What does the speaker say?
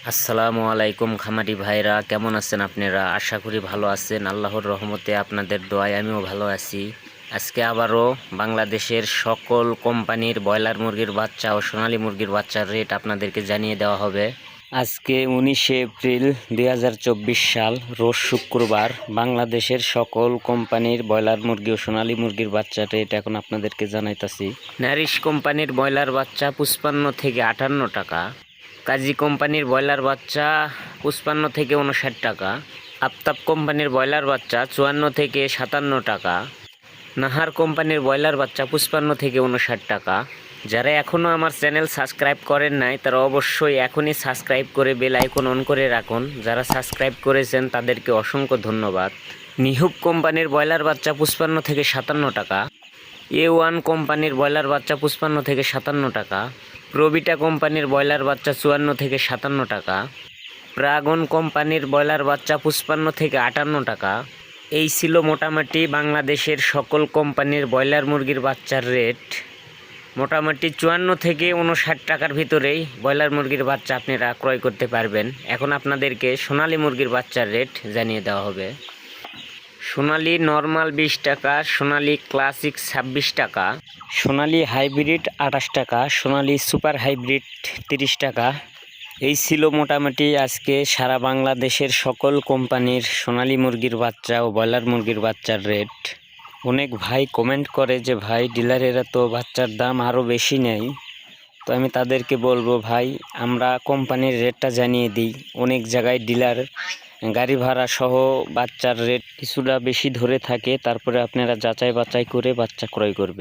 আসসালামু আলাইকুম খামারি ভাইরা, কেমন আছেন আপনারা? আশা করি ভালো আছেন। আল্লাহর রহমতে আপনাদের দোয়ায় আমিও ভালো আছি। আজকে আবারও বাংলাদেশের সকল কোম্পানির ব্রয়লার মুরগির বাচ্চা ও সোনালী মুরগির বাচ্চার রেট আপনাদেরকে জানিয়ে দেওয়া হবে। আজকে 19শে এপ্রিল 2024 সাল, রোজ শুক্রবার। বাংলাদেশের সকল কোম্পানির ব্রয়লার মুরগি ও সোনালী মুরগির বাচ্চার রেট এখন আপনাদেরকে জানাইতাছি। নারিশ কোম্পানির ব্রয়লার বাচ্চা 55 থেকে 58 টাকা। কাজী কোম্পানির ব্রয়লার বাচ্চা 55 থেকে 59 টাকা। আফতাব কোম্পানির ব্রয়লার বাচ্চা 54 থেকে 57 টাকা। নাহার কোম্পানির ব্রয়লার বাচ্চা 55 থেকে 59 টাকা। যারা এখনও আমার চ্যানেল সাবস্ক্রাইব করেন নাই তারা অবশ্যই এখনই সাবস্ক্রাইব করে বেল আইকন অন করে রাখুন। যারা সাবস্ক্রাইব করেছেন তাদেরকে অসংখ্য ধন্যবাদ। নিহুব কোম্পানির ব্রয়লার বাচ্চা 55 থেকে 57 টাকা। A1 কোম্পানির ব্রয়লার বাচ্চা 55 থেকে 57 টাকা। প্রবিটা কোম্পানির ব্রয়লার বাচ্চা 54 থেকে 57 টাকা। প্রাগন কোম্পানির ব্রয়লার বাচ্চা 55 থেকে 58 টাকা। এই ছিল মোটামুটি বাংলাদেশের সকল কোম্পানির ব্রয়লার মুরগির বাচ্চার রেট। মোটামুটি 54 থেকে 59 টাকার ভিতরেই ব্রয়লার মুরগির বাচ্চা আপনারা ক্রয় করতে পারবেন। এখন আপনাদেরকে সোনালী মুরগির বাচ্চার রেট জানিয়ে দেওয়া হবে। সোনালী নর্মাল 20 টাকা, সোনালী ক্লাসিক 26 টাকা, সোনালী হাইব্রিড 28 টাকা, সোনালী সুপার হাইব্রিড 30 টাকা। এই ছিল মোটামুটি আজকে সারা বাংলাদেশের সকল কোম্পানির সোনালী মুরগির বাচ্চা ও ব্রয়লার মুরগির বাচ্চার রেট। অনেক ভাই কমেন্ট করে যে ভাই ডিলারেরা তো বাচ্চার দাম আরও বেশি নেয়। তো আমি তাদেরকে বলবো ভাই, আমরা কোম্পানির রেটটা জানিয়ে দিই। অনেক জায়গায় ডিলার গাড়ি ভাড়া সহ বাচ্চার রেট কিছুটা বেশি ধরে থাকে, তারপরে আপনারা যাচাই বাছাই করে বাচ্চা ক্রয় করবেন।